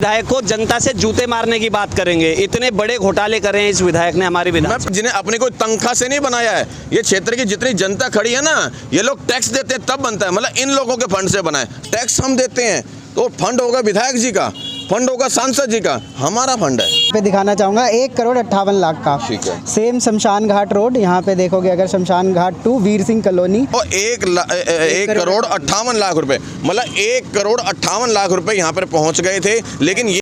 विधायक को जनता से जूते मारने की बात करेंगे। इतने बड़े घोटाले कर रहे हैं इस विधायक ने हमारी विधानसभा। जिन्हें अपने कोई तनख्वाह से नहीं बनाया है, ये क्षेत्र की जितनी जनता खड़ी है ना, ये लोग टैक्स देते हैं तब बनता है, मतलब इन लोगों के फंड से बना है। टैक्स हम देते हैं तो फंड होगा विधायक जी का, फंड होगा सांसद जी का, हमारा फंड है। पे दिखाना चाहूँगा 1,58,00,000 का। ठीक है। सेम शमशान घाट रोड, यहाँ पे देखोगे अगर शमशान घाट 2 वीर सिंह कॉलोनी, और 1,58,00,000 रुपए, मतलब 1,58,00,000 रुपए यहाँ पर पहुँच गए थे। लेकिन ये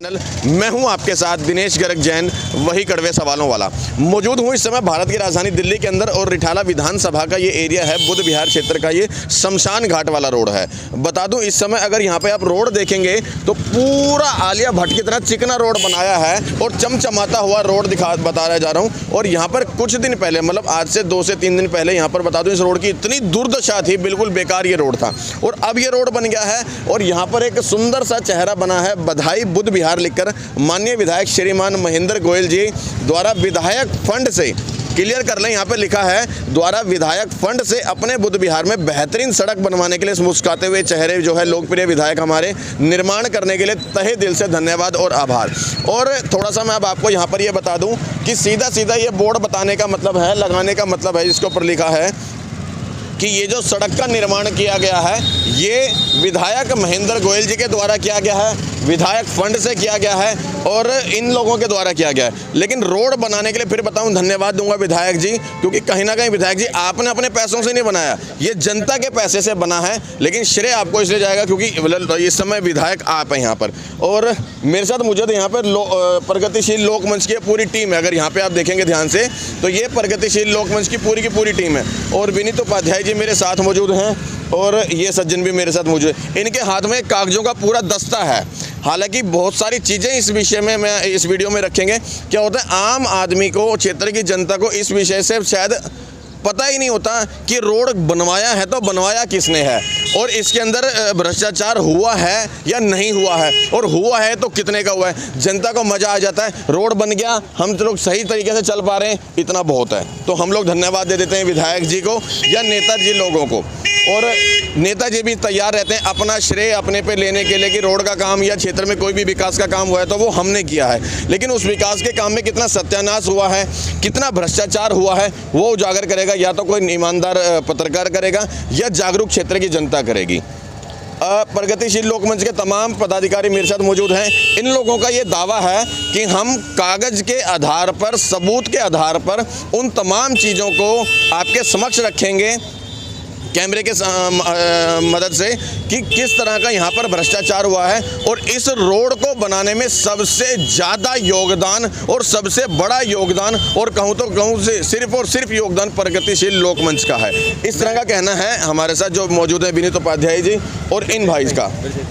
मैं हूँ आपके साथ दिनेश गर्ग जैन, वही कड़वे सवालों वाला। मौजूद हूँ इस समय भारत की राजधानी दिल्ली के अंदर, और रिठाला विधानसभा का ये एरिया है, बुद्ध विहार क्षेत्र का ये शमशान घाट वाला रोड है। बता दूं इस समय अगर यहाँ पे आप रोड देखेंगे तो पूरा आलिया भट्ट की तरह चिकना रोड बनाया है और चमचमाता हुआ रोड बता जा रहा हूँ। और यहाँ पर कुछ दिन पहले, मतलब आज से 2 से 3 दिन पहले, यहाँ पर बता दूं इस रोड की इतनी दुर्दशा थी, बिल्कुल बेकार ये रोड था, और अब ये रोड बन गया है। और यहाँ पर एक सुंदर सा चेहरा बना है, बधाई बुद्ध विहार लिखकर माननीय विधायक श्रीमान महेंद्र गोयल जी द्वारा विधायक फंड से, क्लियर कर लें, यहाँ पे लिखा है द्वारा विधायक फंड से अपने बुद्ध विहार में बेहतरीन सड़क बनवाने के लिए मुस्कुराते हुए चेहरे जो है लोकप्रिय विधायक हमारे निर्माण करने के लिए तहे दिल से धन्यवाद और आभार। और थोड़ा सा मैं अब आपको यहाँ पर ये बता दूं कि सीधा सीधा ये बोर्ड बताने का मतलब है, लगाने का मतलब है, जिसके ऊपर लिखा है कि ये जो सड़क का निर्माण किया गया है ये विधायक महेंद्र गोयल जी के द्वारा किया गया है, विधायक फंड से किया गया है और इन लोगों के द्वारा किया गया है। लेकिन रोड बनाने के लिए फिर बताऊं धन्यवाद दूंगा विधायक जी, क्योंकि कहीं ना कहीं विधायक जी आपने अपने पैसों से नहीं बनाया, ये जनता के पैसे से बना है। लेकिन श्रेय आपको इसलिए जाएगा क्योंकि इस समय विधायक आप हैं यहाँ पर, और मेरे साथ मुझे तो यहाँ पर प्रगतिशील लोकमंच की पूरी टीम है। अगर यहाँ पर आप देखेंगे ध्यान से तो ये प्रगतिशील लोकमंच की पूरी टीम है, और विनीत उपाध्याय जी मेरे साथ मौजूद हैं और ये सज्जन भी मेरे साथ मौजूद है। इनके हाथ में कागजों का पूरा दस्ता है। हालांकि बहुत सारी चीज़ें इस विषय में मैं इस वीडियो में रखेंगे। क्या होता है, आम आदमी को, क्षेत्र की जनता को इस विषय से शायद पता ही नहीं होता कि रोड बनवाया है तो बनवाया किसने है, और इसके अंदर भ्रष्टाचार हुआ है या नहीं हुआ है, और हुआ है तो कितने का हुआ है। जनता को मज़ा आ जाता है, रोड बन गया, हम तो लोग सही तरीके से चल पा रहे हैं, इतना बहुत है। तो हम लोग धन्यवाद दे देते हैं विधायक जी को या नेताजी लोगों को, और नेताजी भी तैयार रहते हैं अपना श्रेय अपने पे लेने के लिए कि रोड का काम या क्षेत्र में कोई भी विकास का काम हुआ है तो वो हमने किया है। लेकिन उस विकास के काम में कितना सत्यानाश हुआ है, कितना भ्रष्टाचार हुआ है, वो उजागर करेगा या तो कोई ईमानदार पत्रकार करेगा या जागरूक क्षेत्र की जनता करेगी। प्रगतिशील लोकमंच के तमाम पदाधिकारी मेरे साथ मौजूद हैं। इन लोगों का ये दावा है कि हम कागज के आधार पर, सबूत के आधार पर उन तमाम चीज़ों को आपके समक्ष रखेंगे कैमरे के मदद से कि किस तरह का यहाँ पर भ्रष्टाचार हुआ है। और इस रोड को बनाने में सबसे ज़्यादा योगदान और सबसे बड़ा योगदान, और कहूँ तो कहूँ से सिर्फ और सिर्फ योगदान प्रगतिशील लोकमंच का है। इस तरह का कहना है हमारे साथ जो मौजूद है विनीत उपाध्याय जी और इन भाई का,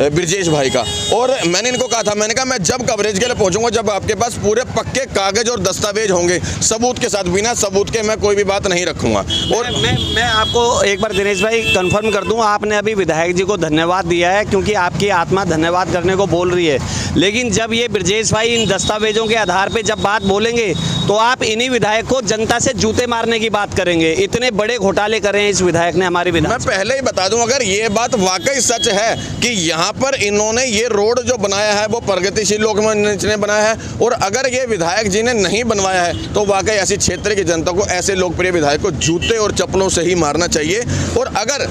ब्रजेश भाई का। और मैंने इनको कहा था, मैंने कहा मैं जब कवरेज के लिए पहुँचूंगा जब आपके पास पूरे पक्के कागज और दस्तावेज होंगे सबूत के साथ, बिना सबूत के मैं कोई भी बात नहीं रखूँगा। और मैं आपको एक बार दिनेश भाई कंफर्म कर दूं, आपने अभी विधायक जी को धन्यवाद दिया है क्योंकि आपकी आत्मा धन्यवाद करने को बोल रही है। लेकिन जब ये ब्रजेश भाई इन दस्तावेजों के आधार पे जब बात बोलेंगे तो आप इन्हीं विधायक को जनता से जूते मारने की बात करेंगे। इतने बड़े घोटाले कर रहे हैं इस विधायक ने हमारी विधान। मैं पहले ही बता दूं, अगर ये बात वाकई सच है कि यहाँ पर इन्होंने ये रोड जो बनाया है वो प्रगतिशील लोकमंच ने बनाया है, और अगर ये विधायक जी ने नहीं बनवाया है तो वाकई ऐसी क्षेत्र की जनता को, ऐसे लोकप्रिय विधायक को जूते और चप्पलों से ही मारना चाहिए। और अगर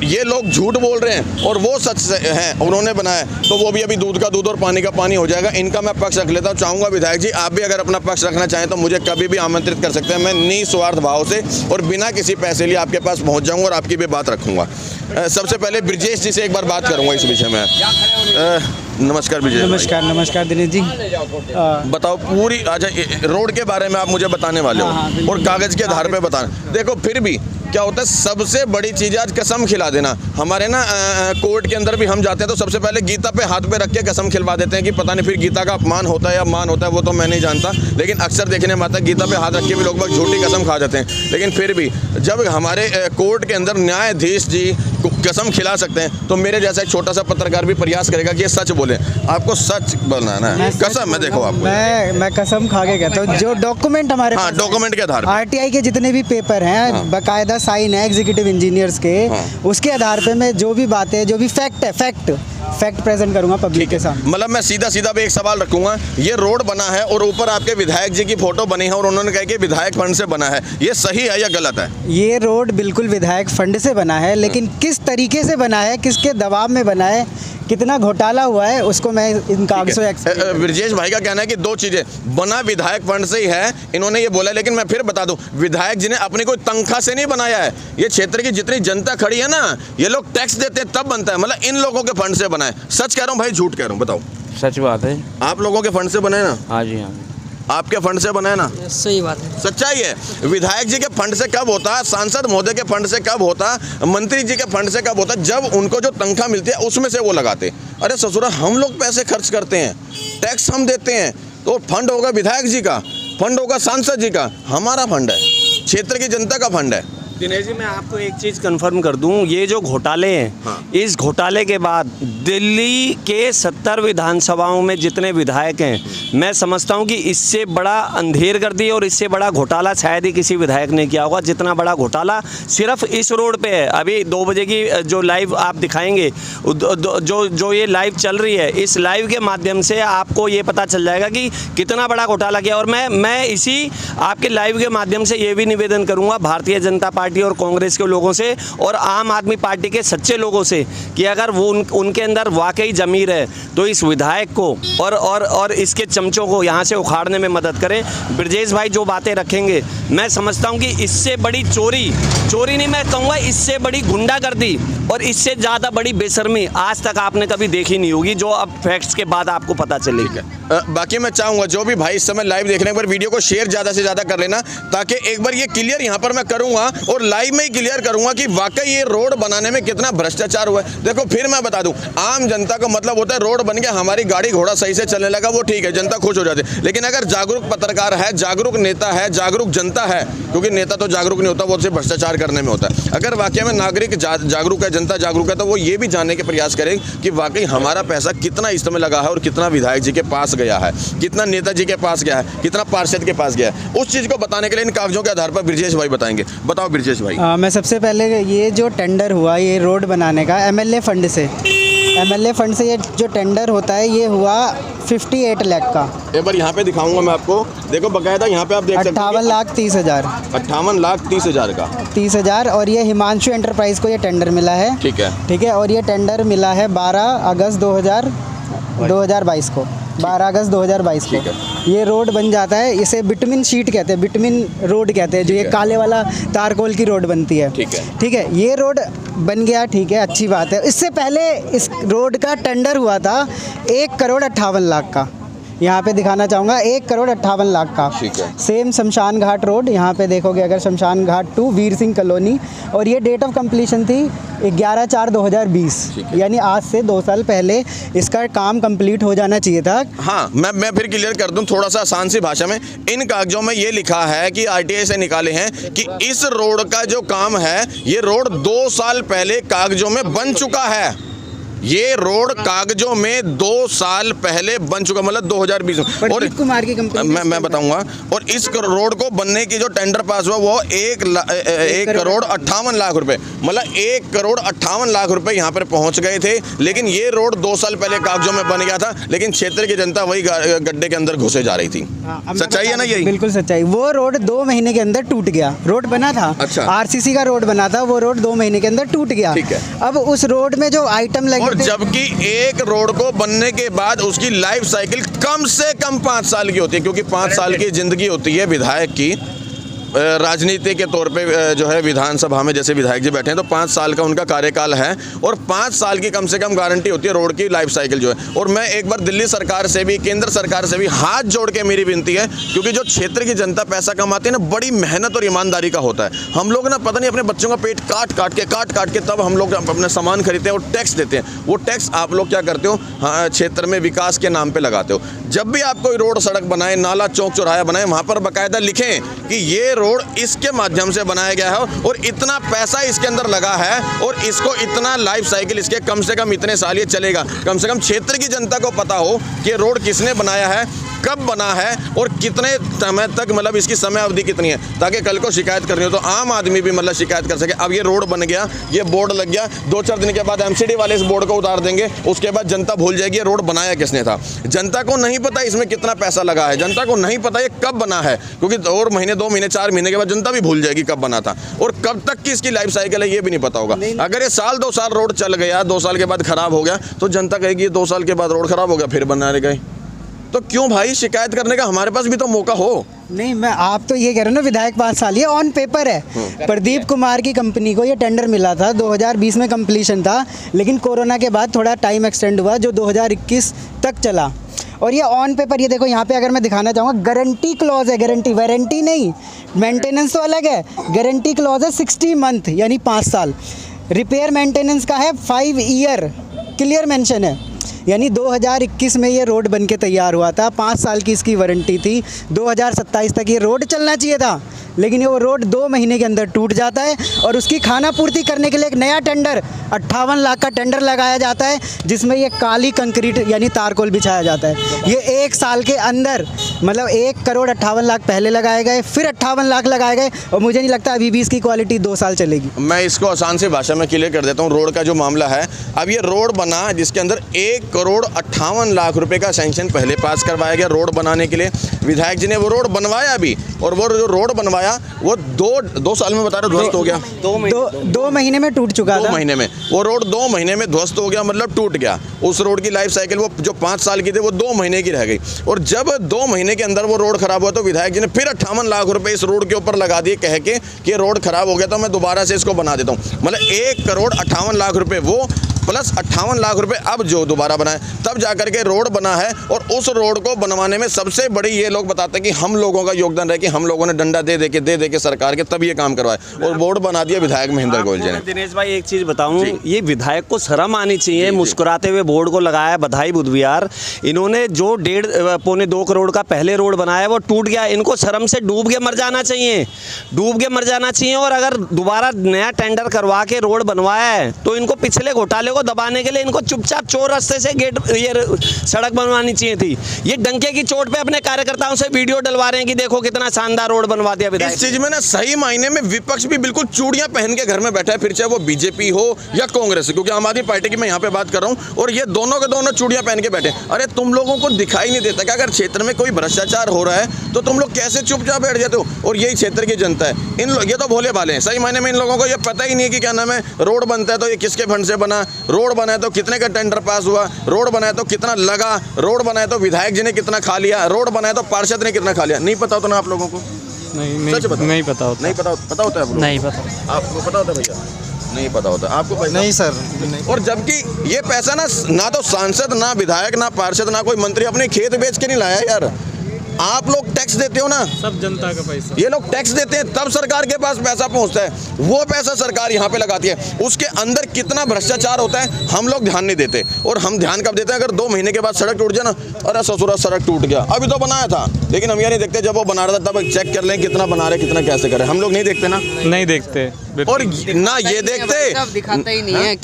ये लोग झूठ बोल रहे हैं और वो सच हैं, उन्होंने बनाया तो वो भी अभी दूध का दूध और पानी का पानी हो जाएगा। इनका मैं पक्ष रख लेता हूँ। चाहूँगा विधायक जी आप भी अगर अपना पक्ष रखना चाहें तो मुझे कभी भी आमंत्रित कर सकते हैं। मैं निस्वार्थ भाव से और बिना किसी पैसे लिए आपके पास पहुँच जाऊँगा और आपकी भी बात रखूँगा। सबसे पहले ब्रजेश जी से एक बार बात करूँगा इस विषय में। नमस्कार ब्रजेश। नमस्कार दिनेश जी। बताओ पूरी, अच्छा रोड के बारे में आप मुझे बताने वाले हो और कागज के आधार पे बताना। देखो फिर भी क्या होता है, सबसे बड़ी चीज़ आज कसम खिला देना। हमारे ना कोर्ट के अंदर भी हम जाते हैं तो सबसे पहले गीता पे हाथ पे रख के कसम खिलवा देते हैं कि पता नहीं फिर गीता का अपमान होता है या मान होता है, वो तो मैं नहीं जानता। लेकिन अक्सर देखने में आता है गीता पे हाथ रख के भी लोग झूठी कसम खा जाते हैं। लेकिन फिर भी जब हमारे कोर्ट के अंदर न्यायाधीश जी कसम खिला सकते हैं तो मेरे जैसा एक छोटा सा पत्रकार भी प्रयास करेगा कि ये सच बोले। आपको सच बनाना है, कसम है। देखो आपको मैं कसम खा के कहता हूँ, जो डॉक्यूमेंट हमारे डॉक्यूमेंट के आधार RTI के जितने भी पेपर हैं, बाकायदा साइन है एग्जीक्यूटिव इंजीनियर्स के, उसके आधार पे मैं जो भी बातें, जो भी फैक्ट है, फैक्ट फैक्ट प्रेजेंट करूंगा पब्लिक के सामने। मतलब मैं सीधा सीधा भी एक सवाल रखूंगा, ये रोड बना है और ऊपर आपके विधायक जी की फोटो बनी है और उन्होंने कहा कि विधायक फंड से बना है, ये सही है या गलत है? ये रोड बिल्कुल विधायक फंड से बना है, लेकिन किस तरीके से बना है, किसके दबाव में बना है, कितना घोटाला हुआ है, उसको मैं इन कागजों से ब्रजेश भाई का कहना है कि दो चीजें, बना विधायक फंड से ही है, इन्होंने ये बोला। लेकिन मैं फिर बता दूं, विधायक जी ने अपनी कोई तनख्वाह से नहीं बनाया है, ये क्षेत्र की जितनी जनता खड़ी है ना, ये लोग टैक्स देते हैं तब बनता है, मतलब इन लोगों के फंड से बना है। सच कह रहा हूँ भाई, झूठ कह रहा हूँ, बताओ। सच बात है। आप लोगों के फंड से बने ना? हाँ जी, हाँ। आपके फंड से बना है ना? सही बात है, सच्चाई है। विधायक जी के फंड से कब होता, सांसद महोदय के फंड से कब होता, मंत्री जी के फंड से कब होता, जब उनको जो तनख्वाह मिलती है उसमें से वो लगाते। अरे ससुरा, हम लोग पैसे खर्च करते हैं, टैक्स हम देते हैं, तो फंड होगा विधायक जी का, फंड होगा सांसद जी का, हमारा फंड है, क्षेत्र की जनता का फंड है। दिनेश जी, मैं आपको एक चीज़ कंफर्म कर दूं, ये जो घोटाले हैं, हाँ। इस घोटाले के बाद दिल्ली के 70 विधानसभाओं में जितने विधायक हैं, मैं समझता हूं कि इससे बड़ा अंधेर कर दी और इससे बड़ा घोटाला शायद ही किसी विधायक ने किया होगा, जितना बड़ा घोटाला सिर्फ इस रोड पे है। अभी 2 बजे की जो लाइव आप दिखाएंगे, जो ये लाइव चल रही है, इस लाइव के माध्यम से आपको ये पता चल जाएगा कि कितना बड़ा घोटाला किया। और मैं इसी आपके लाइव के माध्यम से ये भी निवेदन करूँगा भारतीय जनता पार्टी और कांग्रेस के लोगों से और आम आदमी पार्टी के सच्चे लोगों से कि अगर वो उनके अंदर वाकई ज़मीर है तो इस विधायक को और इसके चमचों को यहाँ से उखाड़ने में मदद करें। ब्रजेश भाई जो बातें रखेंगे, मैं समझता हूँ कि इससे बड़ी चोरी नहीं, मैं कहूँगा इससे बड़ी गुंडागर्दी और इससे ज़्यादा बड़ी बेशर्मी आज तक आपने कभी देखी नहीं होगी, जो अब फैक्ट्स के बाद आपको पता चलेगी। बाकी मैं चाहूँगा जो भी भाई इस समय लाइव देख रहे हैं, एक बार वीडियो को शेयर ज़्यादा से ज़्यादा कर लेना, ताकि एक बार ये क्लियर यहाँ पर मैं करूँगा और लाइव में ही क्लियर करूँगा कि वाकई ये रोड बनाने में कितना भ्रष्टाचार हुआ है। देखो फिर मैं बता दूँ, आम जनता का मतलब होता है रोड बन गया, हमारी गाड़ी घोड़ा सही से चलने लगा, वो ठीक है, जनता खुश हो जाती है। लेकिन अगर जागरूक पत्रकार है, जागरूक नेता है, जागरूक जनता है, क्योंकि नेता तो जागरूक नहीं होता, वो सिर्फ भ्रष्टाचार करने में होता है। अगर वाकई में नागरिक जागरूक है, जनता जागरूक है, तो वो ये भी जानने के प्रयास करें कि वाकई हमारा पैसा कितना इस समय लगा है और कितना विधायक जी के पास गया है, कितना नेताजी के पास गया है, कितना पार्षद के पास गया है। उस चीज़ को बताने के लिए इन कागजों के आधार पर ब्रजेश भाई बताएंगे। बताओ ब्रजेश भाई। मैं सबसे पहले ये जो टेंडर हुआ ये रोड बनाने का एमएलए फंड से ये जो टेंडर होता है ये हुआ 58 लाख का। एक बार यहाँ पे दिखाऊंगा मैं आपको, देखो बकायदा यहाँ पे आप देख सकते हैं 58,30,000 58,30,000 का 30,000। और ये हिमांशु एंटरप्राइज को ये टेंडर मिला है। ठीक है। और ये टेंडर मिला है 12 अगस्त 2022 को, 12 अगस्त 2022 को। ये रोड बन जाता है, इसे बिटमिन शीट कहते हैं, बिटमिन रोड कहते हैं, जो ये काले वाला तारकोल की रोड बनती है। ठीक है, ये रोड बन गया, ठीक है, अच्छी बात है। इससे पहले इस रोड का टेंडर हुआ था 1,58,00,000 का। यहाँ पे दिखाना चाहूँगा 1,58,00,000 का। ठीक है। सेम शमशान घाट रोड, यहाँ पे देखोगे अगर शमशान घाट 2 वीर सिंह कॉलोनी, और ये डेट ऑफ कंप्लीशन थी 11/4/2020, यानी आज से 2 साल पहले इसका काम कंप्लीट हो जाना चाहिए था। हाँ, मैं फिर क्लियर कर दूं थोड़ा सा आसान सी भाषा में। इन कागजों में ये लिखा है कि आरटीआई से निकाले हैं कि इस रोड का जो काम है, ये रोड 2 साल पहले कागजों में बन चुका है। ये रोड कागजों में 2 साल पहले बन चुका, मतलब 2020 में। और कुमार की कंपनी मैं बताऊंगा। और इस रोड को बनने की जो टेंडर पास हुआ वो 1,58,00,000 रुपए, मतलब 1,58,00,000 रुपए यहाँ पर पहुंच गए थे। लेकिन ये रोड 2 साल पहले कागजों में बन गया था, लेकिन क्षेत्र की जनता वही गड्ढे के अंदर घुसे जा रही थी। सच्चाई है ना यही? बिल्कुल सच्चाई। वो रोड 2 महीने के अंदर टूट गया। रोड बना था, अच्छा, आरसीसी का रोड बना था, वो रोड 2 महीने के अंदर टूट गया। ठीक है। अब उस रोड में जो आइटम लगे, और जबकि एक रोड को बनने के बाद उसकी लाइफ साइकिल कम से कम 5 साल की होती है, क्योंकि 5 साल की जिंदगी होती है विधायक की। राजनीति के तौर पे जो है विधानसभा में जैसे विधायक जी बैठे हैं तो 5 साल का उनका कार्यकाल है, और 5 साल की कम से कम गारंटी होती है रोड की लाइफ साइकिल जो है। और मैं एक बार दिल्ली सरकार से भी, केंद्र सरकार से भी हाथ जोड़ के मेरी विनती है, क्योंकि जो क्षेत्र की जनता पैसा कमाती है ना, बड़ी मेहनत और ईमानदारी का होता है। हम लोग ना पता नहीं अपने बच्चों का पेट काट काट के तब हम लोग अपने सामान खरीदते हैं और टैक्स देते हैं। वो टैक्स आप लोग क्या करते हो, हाँ, क्षेत्र में विकास के नाम पर लगाते हो। जब भी आप कोई रोड सड़क बनाए, नाला चौक चौराहा बनाए, वहाँ पर बाकायदा लिखें कि ये रोड इसके माध्यम से बनाया गया है और इतना पैसा इसके अंदर लगा है और इसको इतना लाइफ साइकिल इसके कम से कम इतने साल ये चलेगा। कम से कम क्षेत्र की जनता को पता हो कि रोड किसने बनाया है, कब बना है और कितने समय तक, मतलब इसकी समय अवधि कितनी है, ताकि कल को शिकायत करनी हो तो आम आदमी भी मतलब शिकायत कर सके। अब ये रोड बन गया, ये बोर्ड लग गया, 2-4 दिन के बाद एमसीडी वाले इस बोर्ड को उतार देंगे, उसके बाद जनता भूल जाएगी ये रोड बनाया किसने था। जनता को नहीं पता इसमें कितना पैसा लगा है, जनता को नहीं पता ये कब बना है, क्योंकि और महीने 2 महीने 4 महीने के बाद जनता भी भूल जाएगी कब बना था और कब तक की इसकी लाइफ साइकिल है ये भी नहीं पता होगा। अगर ये साल 2 साल रोड चल गया, 2 साल के बाद खराब हो गया तो जनता कहेगी ये 2 साल के बाद रोड खराब हो गया फिर बनाने गए। तो क्यों भाई शिकायत करने का हमारे पास भी तो मौका हो। नहीं, मैं आप तो ये कह रहे हो ना विधायक 5 साल, ये ऑन पेपर है। प्रदीप कुमार की कंपनी को ये टेंडर मिला था, 2020 में कंप्लीशन था, लेकिन कोरोना के बाद थोड़ा टाइम एक्सटेंड हुआ जो 2021 तक चला। और ये ऑन पेपर, ये देखो यहाँ पे अगर मैं दिखाना चाहूँगा, गारंटी क्लॉज है, गारंटी वारंटी नहीं, मेंटेनेंस तो अलग है। गारंटी क्लॉज है 60 मंथ यानी 5 साल। रिपेयर मेंटेनेंस का है 5 ईयर, क्लियर मेंशन है। यानी 2021 में ये रोड बन के तैयार हुआ था, 5 साल की इसकी वारंटी थी, 2027 तक ये रोड चलना चाहिए था, लेकिन ये वो रोड 2 महीने के अंदर टूट जाता है। और उसकी खाना पूर्ति करने के लिए एक नया टेंडर 58 लाख का टेंडर लगाया जाता है, जिसमें ये काली कंक्रीट यानी तारकोल बिछाया जाता है। ये 1 साल के अंदर, मतलब 1 करोड़ 58 लाख पहले लगाए गए, फिर 58 लाख लगाए गए, और मुझे नहीं लगता अभी भी इसकी क्वालिटी 2 साल चलेगी। मैं इसको आसान सी भाषा में क्लियर कर देता हूँ। रोड का जो मामला है, अब ये रोड बना जिसके अंदर 1 करोड़ 58 लाख रुपए का सैंक्शन पहले पास करवाया गया रोड बनाने के लिए। विधायक जी ने वो रोड बनवाया भी, और वो जो रोड बनवाया वो 2 साल में बता रहे ध्वस्त हो गया। 2 महीने में टूट चुका था। 2 महीने में वो रोड 2 महीने में ध्वस्त हो गया, मतलब टूट गया। उस रोड की लाइफ साइकिल वो जो 5 साल की थी वो 2 महीने की रह गई। और जब 2 महीने के अंदर वो रोड खराब हुआ तो विधायक जी ने फिर 58 लाख रुपए इस रोड के ऊपर लगा दिए, कह के कि रोड खराब हो गया तो मैं दोबारा से इसको बना देता हूँ। मतलब 1 करोड़ 58 लाख रुपए वो प्लस 58 लाख रुपए अब जो दोबारा बनाए, तब जाकर के रोड बना है। और उस रोड को बनवाने में सबसे बड़ी ये लोग बताते हैं कि हम लोगों का योगदान है, कि हम लोगों ने डंडा दे दे के सरकार के तब ये काम करवाए, और बोर्ड बना दिया विधायक महेंद्र गोयल जी ने। दिनेश भाई एक चीज़ बताऊं, ये विधायक को शर्म आनी चाहिए, मुस्कुराते हुए बोर्ड को लगाया बधाई बुधविहार। इन्होंने जो 1.5-2 करोड़ का पहले रोड बनाया वो टूट गया, इनको शर्म से डूब के मर जाना चाहिए, डूब के मर जाना चाहिए। और अगर दोबारा नया टेंडर करवा के रोड बनवाया है तो इनको पिछले घोटाले को दबाने के लिए इनको चुपचाप चोर रास्ते से ये सड़क बनवानी चाहिए थी। ये डंके की चोट पे अपने कार्यकर्ताओं से वीडियो डलवा रहे हैं कि देखो कितना शानदार रोड बनवा दिया विधायक। इस चीज में ना सही मायने में विपक्ष भी बिल्कुल चूड़ियां पहन के घर में बैठा है, फिर चाहे वो बीजेपी हो या कांग्रेस, क्योंकि आम आदमी पार्टी की मैं यहाँ पे बात कर रहा हूँ, और ये दोनों के दोनों चूड़ियां पहन के बैठे। अरे तुम लोगों को दिखाई नहीं देता कि अगर क्षेत्र में कोई भ्रष्टाचार हो रहा है तो तुम लोग कैसे चुपचाप बैठ जाते हो। और यही क्षेत्र की जनता है, ये तो भोले भाले हैं, सही मायने में इन लोगों को ये पता ही नहीं है कि क्या नाम है, रोड बनता है तो ये किसके फंड से बना, रोड बना है तो कितने का टेंडर पास हुआ, रोड बनाया तो कितना लगा, रोड बनाया तो विधायक जी ने कितना खा लिया, रोड बनाया तो पार्षद ने कितना खा लिया। नहीं पता होता ना आप लोगों को? नहीं पता होता। नहीं पता होता है? नहीं पता। आपको पता होता है भैया? नहीं पता होता आपको? पैसा नहीं सर। और जबकि ये पैसा ना तो सांसद, ना विधायक, ना पार्षद, ना कोई मंत्री अपने खेत बेच के नहीं लाया यार। आप लोग टैक्स देते हो ना, सब जनता का पैसा। ये लोग टैक्स देते हैं तब सरकार के पास पैसा पहुंचता है, वो पैसा सरकार यहाँ पे लगाती है। उसके अंदर कितना भ्रष्टाचार होता है हम लोग ध्यान नहीं देते। और हम ध्यान कब देते हैं? अगर 2 महीने के बाद सड़क टूट जाए ना, अरे ससुरा सड़क टूट गया, अभी तो बनाया था, लेकिन हम ये नहीं देखते जब वो बना रहा था तब चेक कर लें कितना बना रहे, कितना कैसे करें, हम लोग नहीं देखते ना। नहीं देखते। और ना ये देखते, दिखाते ही नहीं है,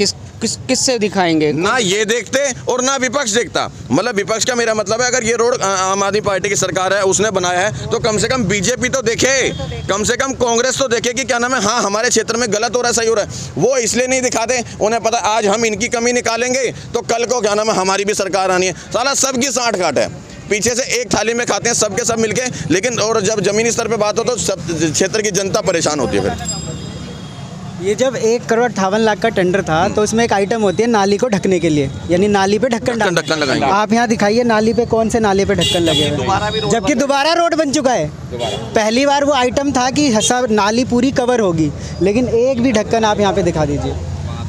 किससे दिखाएंगे? ना ये देखते और ना विपक्ष देखता। मतलब विपक्ष का मेरा मतलब है, अगर ये रोड आम आदमी पार्टी की सरकार है उसने बनाया है तो कम से कम बीजेपी तो देखे, कम से कम कांग्रेस तो देखे कि क्या नाम है, हाँ हमारे क्षेत्र में गलत हो रहा है, सही हो रहा है। वो इसलिए नहीं दिखाते, उन्हें पता आज हम इनकी कमी निकालेंगे तो कल को क्या नाम है हमारी भी सरकार आनी है। साला सबकी साठ गांठ है, पीछे से एक थाली में खाते हैं सबके सब मिलके, लेकिन और जब जमीनी स्तर पे बात हो तो सब क्षेत्र की जनता परेशान होती है। फिर ये जब 1 करोड़ 58 लाख का टेंडर था तो उसमें एक आइटम होती है नाली को ढकने के लिए, यानी नाली पे ढक्कन लगाएंगे। आप यहाँ दिखाइए नाली पे कौन से नाली पे ढक्कन लगे हुए, जबकि दोबारा रोड बन चुका है। पहली बार वो आइटम था कि सब नाली पूरी कवर होगी, लेकिन एक भी ढक्कन आप यहाँ पे दिखा दीजिए।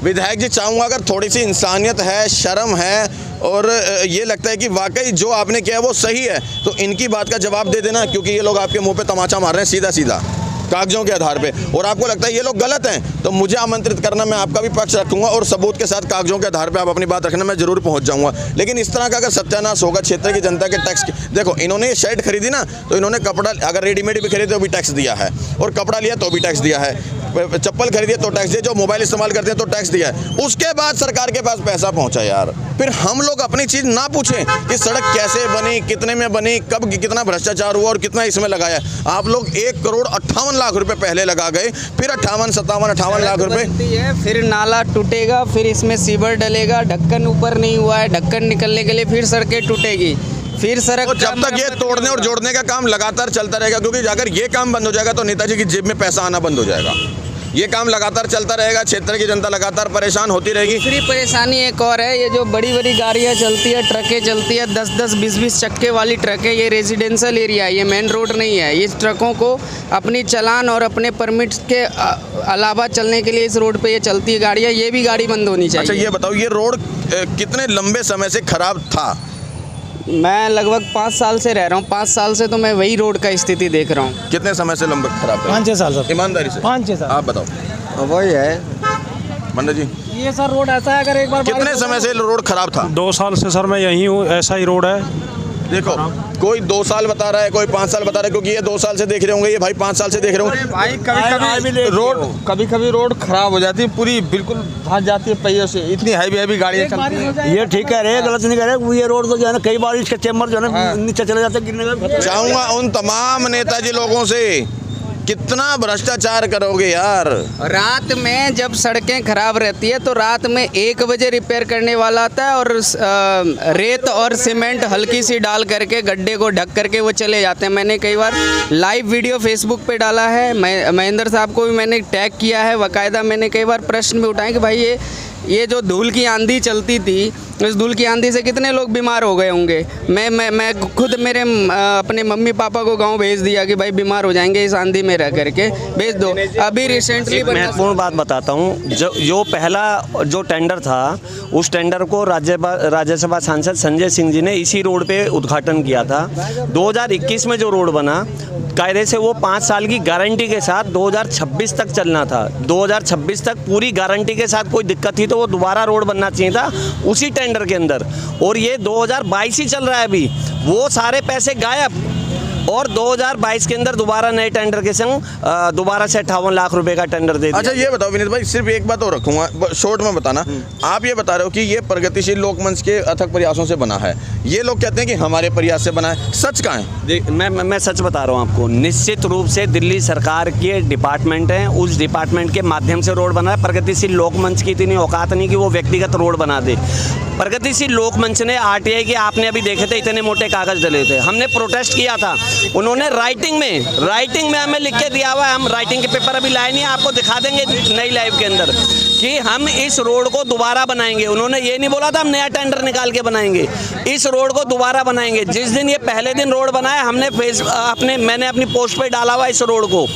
विधायक जी चाहूँगा अगर थोड़ी सी इंसानियत है, शर्म है, और ये लगता है कि वाकई जो आपने किया वो सही है, तो इनकी बात का जवाब दे देना, क्योंकि ये लोग आपके मुंह पे तमाचा मार रहे हैं सीधा सीधा कागजों के आधार पे, और आपको लगता है ये लोग गलत हैं तो मुझे आमंत्रित करना, मैं आपका भी पक्ष रखूंगा और सबूत के साथ कागजों के आधार पे आप अपनी बात रखना, मैं जरूर पहुंच जाऊंगा। लेकिन इस तरह का अगर सत्यानाश होगा क्षेत्र की जनता के टैक्स, देखो इन्होंने ये शर्ट खरीदी ना तो इन्होंने कपड़ा अगर रेडीमेड भी खरीदे तो भी टैक्स दिया है, और कपड़ा लिया तो भी टैक्स दिया है। चप्पल खरीदिए तो टैक्स दिए, जो मोबाइल इस्तेमाल करते हैं तो टैक्स दिया है, उसके बाद सरकार के पास पैसा पहुंचा यार। फिर हम लोग अपनी चीज़ ना पूछें कि सड़क कैसे बनी, कितने में बनी, कब कितना भ्रष्टाचार हुआ और कितना इसमें लगाया। आप लोग 1,58,00,000 रुपए पहले लगा गए, फिर 58 लाख रुपए। फिर नाला टूटेगा, फिर इसमें सीवर डलेगा, ढक्कन ऊपर नहीं हुआ है, ढक्कन निकलने के लिए फिर सड़कें टूटेगी, फिर सड़क। तो जब तक ये तोड़ने और जोड़ने का काम लगातार चलता रहेगा, क्योंकि अगर ये काम बंद हो जाएगा तो नेताजी की जेब में पैसा आना बंद हो जाएगा। ये काम लगातार चलता रहेगा, क्षेत्र की जनता लगातार परेशान होती रहेगी। दूसरी परेशानी एक और है, ये जो बड़ी बड़ी गाड़ियाँ चलती है, ट्रकें चलती है, 10-10, 20-20 चक्के वाली ट्रकें, ये रेजिडेंशियल एरिया है, ये मेन रोड नहीं है। इस ट्रकों को अपनी चालान और अपने परमिट के अलावा चलने के लिए इस रोड पे ये चलती है गाड़ियाँ, ये भी गाड़ी बंद होनी चाहिए। अच्छा ये बताओ, ये रोड कितने लंबे समय से खराब था? मैं लगभग 5 साल से रह रहा हूँ, 5 साल से तो मैं वही रोड का स्थिति देख रहा हूँ। कितने समय से लंबा खराब है? 5-6 साल सर। ईमानदारी से 5-6 साल। आप बताओ। वही है मंडल जी, ये सर रोड ऐसा है, अगर एक बार कितने समय से रोड खराब था? 2 साल से सर मैं यहीं हूँ, ऐसा ही रोड है। देखो, कोई 2 साल बता रहा है, कोई 5 साल बता रहा है, क्योंकि ये 2 साल से देख रहे होंगे, ये भाई 5 साल से देख रहे होंगे। भाई कभी रोड खराब हो जाती है, पूरी बिल्कुल धंस जाती है पहियों से, इतनी हैवी गाड़ियाँ चलती हैं। ये ठीक कह रहे हैं, गलत नहीं कह रहे। ये रोड तो जो है ना, कई बार इसके चैम्बर जो है ना नीचे चले जाते हैं, गिरने का। चाहूंगा उन तमाम नेताजी लोगों से, कितना भ्रष्टाचार करोगे यार। रात में जब सड़कें खराब रहती है तो रात में 1 बजे रिपेयर करने वाला आता है और रेत और सीमेंट हल्की सी डाल करके गड्ढे को ढक करके वो चले जाते हैं। मैंने कई बार लाइव वीडियो फेसबुक पे डाला है, महेंद्र साहब को भी मैंने टैग किया है, बाकायदा मैंने कई बार प्रश्न भी उठाए कि भाई ये जो धूल की आंधी चलती थी, इस धूल की आंधी से कितने लोग बीमार हो गए होंगे। मैं खुद मेरे अपने मम्मी पापा को गांव भेज दिया कि भाई बीमार हो जाएंगे इस आंधी में रह करके, भेज दो। अभी रिसेंटली महत्वपूर्ण बात बताता हूँ, जो पहला जो टेंडर था, उस टेंडर को राज्यसभा सांसद संजय सिंह जी ने इसी रोड पे उद्घाटन किया था। 2021 में जो रोड बना, कायदे से वो 5 साल की गारंटी के साथ 2026 तक चलना था। 2026 तक पूरी गारंटी के साथ, कोई दिक्कत थी तो वो दोबारा रोड बनना चाहिए था उसी टेंडर के अंदर। और ये 2022 ही चल रहा है अभी, वो सारे पैसे गायब। और 2022 के अंदर दोबारा नए टेंडर के संग दोबारा से 58 लाख रुपए का टेंडर दे दिया। अच्छा ये बताओ विनीत भाई, सिर्फ एक बात और रखूंगा, शॉर्ट में बताना। आप ये बता रहे हो कि ये प्रगतिशील लोकमंच के अथक प्रयासों से बना है, ये लोग कहते हैं कि हमारे प्रयास से बना है, सच कहाँ है? मैं सच बता रहा हूँ आपको। निश्चित रूप से दिल्ली सरकार के डिपार्टमेंट हैं, उस डिपार्टमेंट के माध्यम से रोड बना है। प्रगतिशील लोकमंच की इतनी औकात नहीं कि वो व्यक्तिगत रोड बना दे। प्रगतिशील लोकमंच ने आरटीआई के, आपने अभी देखे थे, इतने मोटे कागज डले थे, हमने प्रोटेस्ट किया था। उन्होंने राइटिंग में हमें लिख के दिया हुआ है, हम राइटिंग के पेपर अभी लाए नहीं है, आपको दिखा देंगे नई लाइव के अंदर, कि हम इस रोड को दोबारा बनाएंगे। उन्होंने ये नहीं बोला था हम नया टेंडर निकाल के बनाएंगे, इस रोड को दोबारा बनाएंगे। जिस दिन ये पहले दिन रोड बनाया, हमने मैंने अपनी पोस्ट पे डाला हुआ इस रोड को।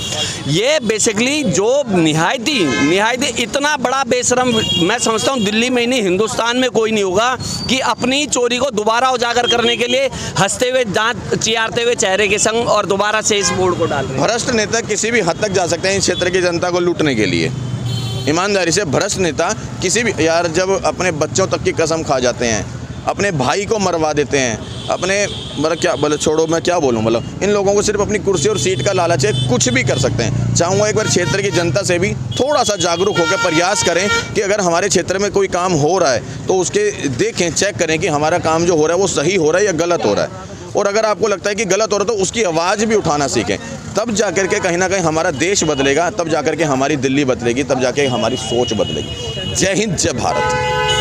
ये बेसिकली जो निहायती इतना बड़ा बेशरम, मैं समझता हूँ दिल्ली में ही नहीं, हिंदुस्तान में कोई नहीं होगा कि अपनी चोरी को दोबारा उजागर करने के लिए हंसते हुए, दांत चियारते हुए चेहरे के संग और दोबारा से इस बोर्ड को डाल रहे हैं। भ्रष्ट नेता किसी भी हद तक जा सकते हैं इस क्षेत्र की जनता को लूटने के लिए। ईमानदारी से भ्रष्ट नेता किसी भी, यार जब अपने बच्चों तक की कसम खा जाते हैं, अपने भाई को मरवा देते हैं, अपने मतलब क्या बोले, छोड़ो मैं क्या बोलूँ, मतलब इन लोगों को सिर्फ अपनी कुर्सी और सीट का लालच है, कुछ भी कर सकते हैं। चाहूँगा एक बार क्षेत्र की जनता से भी थोड़ा सा जागरूक होकर प्रयास करें कि अगर हमारे क्षेत्र में कोई काम हो रहा है तो उसके देखें, चेक करें कि हमारा काम जो हो रहा है वो सही हो रहा है या गलत हो रहा है। और अगर आपको लगता है कि गलत हो रहा है तो उसकी आवाज़ भी उठाना सीखें, तब जाकर के कहीं ना कहीं हमारा देश बदलेगा, तब जाकर के हमारी दिल्ली बदलेगी, तब जाकर हमारी सोच बदलेगी। जय हिंद, जय भारत।